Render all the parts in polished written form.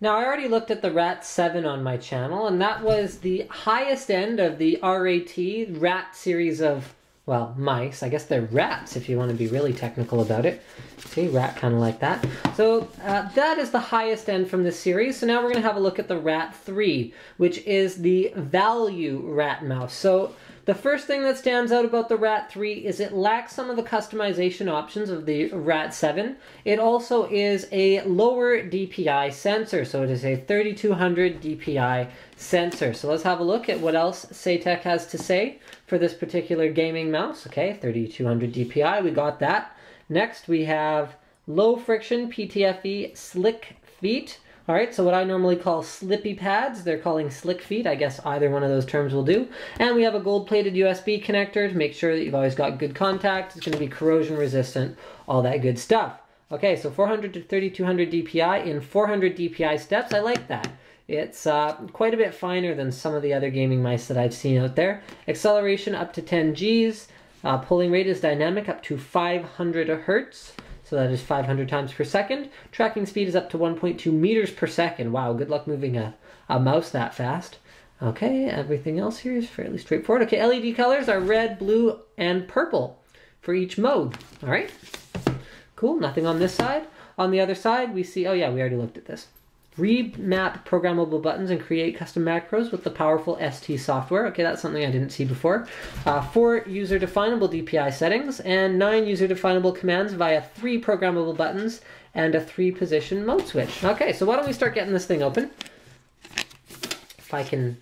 Now, I already looked at the Rat 7 on my channel, and that was the highest end of the rat series of, well, mice. I guess they're rats if you want to be really technical about it. See, rat kind of like that. So that is the highest end from this series. So now we're going to have a look at the Rat 3, which is the value rat mouse. So the first thing that stands out about the Rat 3 is it lacks some of the customization options of the Rat 7. It also is a lower DPI sensor, so it is a 3200 DPI sensor. So let's have a look at what else SATEC has to say for this particular gaming mouse. Okay, 3200 DPI, we got that. Next we have low friction PTFE slick feet. All right, so what I normally call slippy pads, they're calling slick feet. I guess either one of those terms will do. And we have a gold-plated USB connector to make sure that you've always got good contact. It's going to be corrosion resistant, all that good stuff. Okay, so 400 to 3200 DPI in 400 DPI steps. I like that. It's quite a bit finer than some of the other gaming mice that I've seen out there. Acceleration up to 10 Gs. Pulling rate is dynamic up to 500 Hertz. So that is 500 times per second. Tracking speed is up to 1.2 meters per second. Wow, good luck moving a mouse that fast. Okay, everything else here is fairly straightforward. Okay, LED colors are red, blue, and purple for each mode. All right, cool, nothing on this side. On the other side, we see, oh yeah, we already looked at this. Remap programmable buttons and create custom macros with the powerful ST software. Okay, that's something I didn't see before. 4 user-definable DPI settings and 9 user-definable commands via 3 programmable buttons and a 3-position mode switch. Okay, so why don't we start getting this thing open? If I can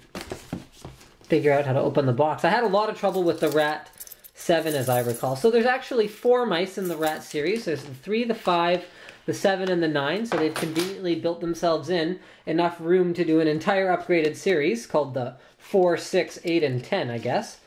figure out how to open the box. I had a lot of trouble with the Rat 7, as I recall. So there's actually 4 mice in the Rat series. There's the 3, the 5, the 7 and the 9, so they've conveniently built themselves in enough room to do an entire upgraded series called the 4, 6, 8, and 10, I guess.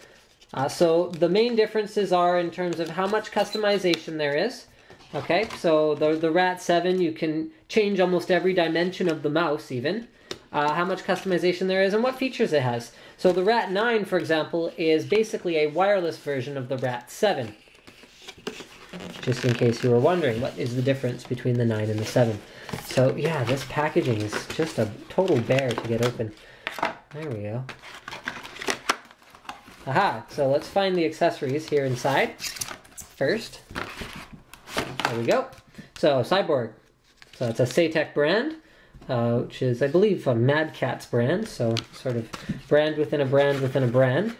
So the main differences are in terms of how much customization there is. Okay, so the Rat 7, you can change almost every dimension of the mouse even. How much customization there is and what features it has. So the Rat 9, for example, is basically a wireless version of the Rat 7. Just in case you were wondering, what is the difference between the 9 and the 7? So yeah, this packaging is just a total bear to get open. There we go. Aha, so let's find the accessories here inside first. There we go. So Cyborg. So it's a SATEC brand, which is, I believe, a Mad Catz brand. So sort of brand within a brand within a brand.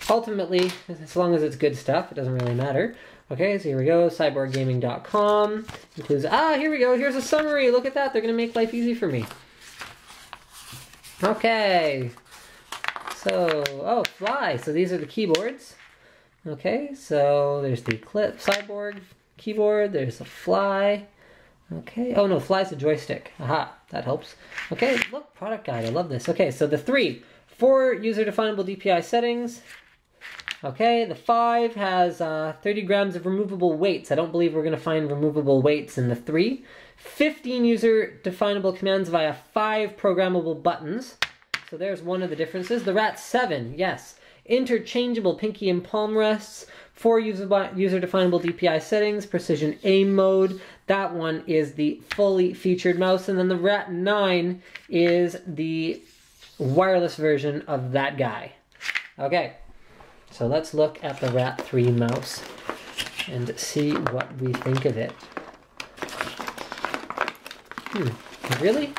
Ultimately, as long as it's good stuff, it doesn't really matter. Okay, so here we go, cyborggaming.com. Includes, here we go, here's a summary. Look at that, they're going to make life easy for me. Okay, so, oh, Fly. So these are the keyboards. Okay, so there's the Clip Cyborg keyboard, there's a Fly. Okay, oh no, Fly's a joystick. Aha, that helps. Okay, look, product guide, I love this. Okay, so the 4 user-definable DPI settings. Okay, the 5 has 30 grams of removable weights. I don't believe we're going to find removable weights in the 3. 15 user-definable commands via 5 programmable buttons. So there's one of the differences. The Rat 7, yes. Interchangeable pinky and palm rests. 4 user-definable DPI settings. Precision aim mode. That one is the fully featured mouse. And then the Rat 9 is the wireless version of that guy. Okay. So let's look at the Rat 3 mouse and see what we think of it. Really?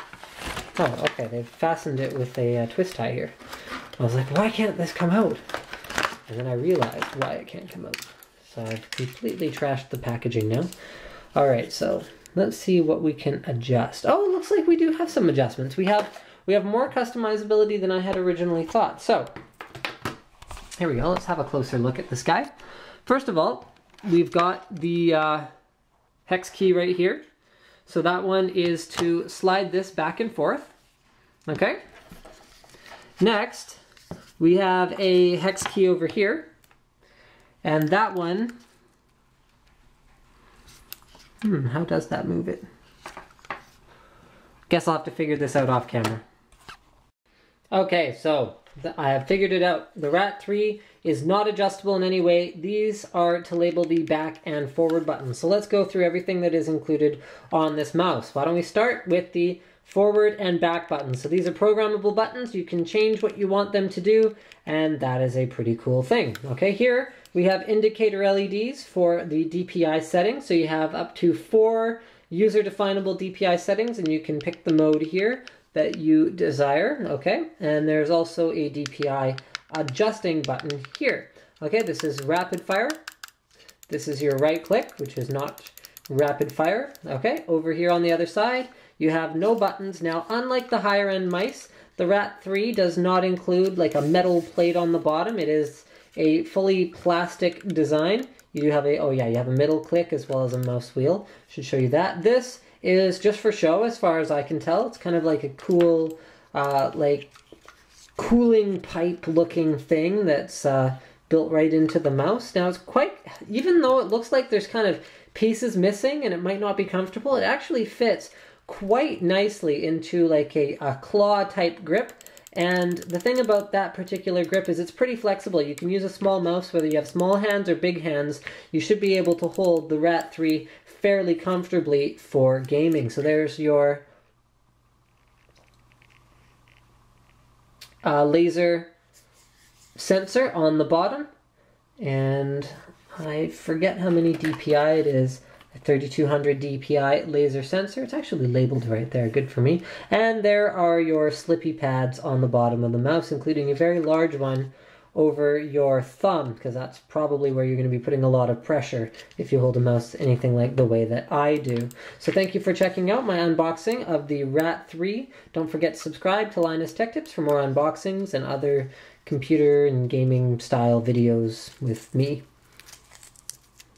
Oh, okay, they've fastened it with a twist tie here. I was like, why can't this come out? And then I realized why it can't come out. So I've completely trashed the packaging now. Alright, so let's see what we can adjust. Oh, it looks like we do have some adjustments. We have more customizability than I had originally thought. So here we go, let's have a closer look at this guy. First of all, we've got the hex key right here. So that one is to slide this back and forth. Okay. Next, we have a hex key over here. And that one, how does that move it? Guess I'll have to figure this out off camera. Okay, so I have figured it out. The Rat 3 is not adjustable in any way. These are to label the back and forward buttons. So let's go through everything that is included on this mouse. Why don't we start with the forward and back buttons. So these are programmable buttons. You can change what you want them to do, and that is a pretty cool thing. Okay, here we have indicator LEDs for the DPI settings. So you have up to 4 user-definable DPI settings, and you can pick the mode here that you desire. Okay, and there's also a DPI adjusting button here. Okay, this is rapid fire. This is your right click, which is not rapid fire. Okay, over here on the other side, you have no buttons. Now, unlike the higher end mice, the Rat 3 does not include like a metal plate on the bottom. It is a fully plastic design. You do have a, oh yeah, you have a middle click as well as a mouse wheel. Should show you that. This is just for show as far as I can tell. It's kind of like a cool, like cooling pipe looking thing that's built right into the mouse. Now it's quite, even though it looks like there's kind of pieces missing and it might not be comfortable, it actually fits quite nicely into like a claw type grip. And the thing about that particular grip is it's pretty flexible. You can use a small mouse, whether you have small hands or big hands. You should be able to hold the Rat 3 fairly comfortably for gaming. So there's your laser sensor on the bottom. And I forget how many DPI it is. A 3200 DPI laser sensor. It's actually labeled right there, good for me. And there are your slippy pads on the bottom of the mouse, including a very large one over your thumb, because that's probably where you're going to be putting a lot of pressure if you hold a mouse anything like the way that I do. So thank you for checking out my unboxing of the Rat 3. Don't forget to subscribe to Linus Tech Tips for more unboxings and other computer and gaming style videos with me.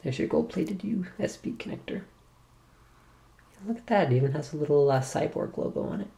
There's your gold-plated USB connector. Look at that, it even has a little Cyborg logo on it.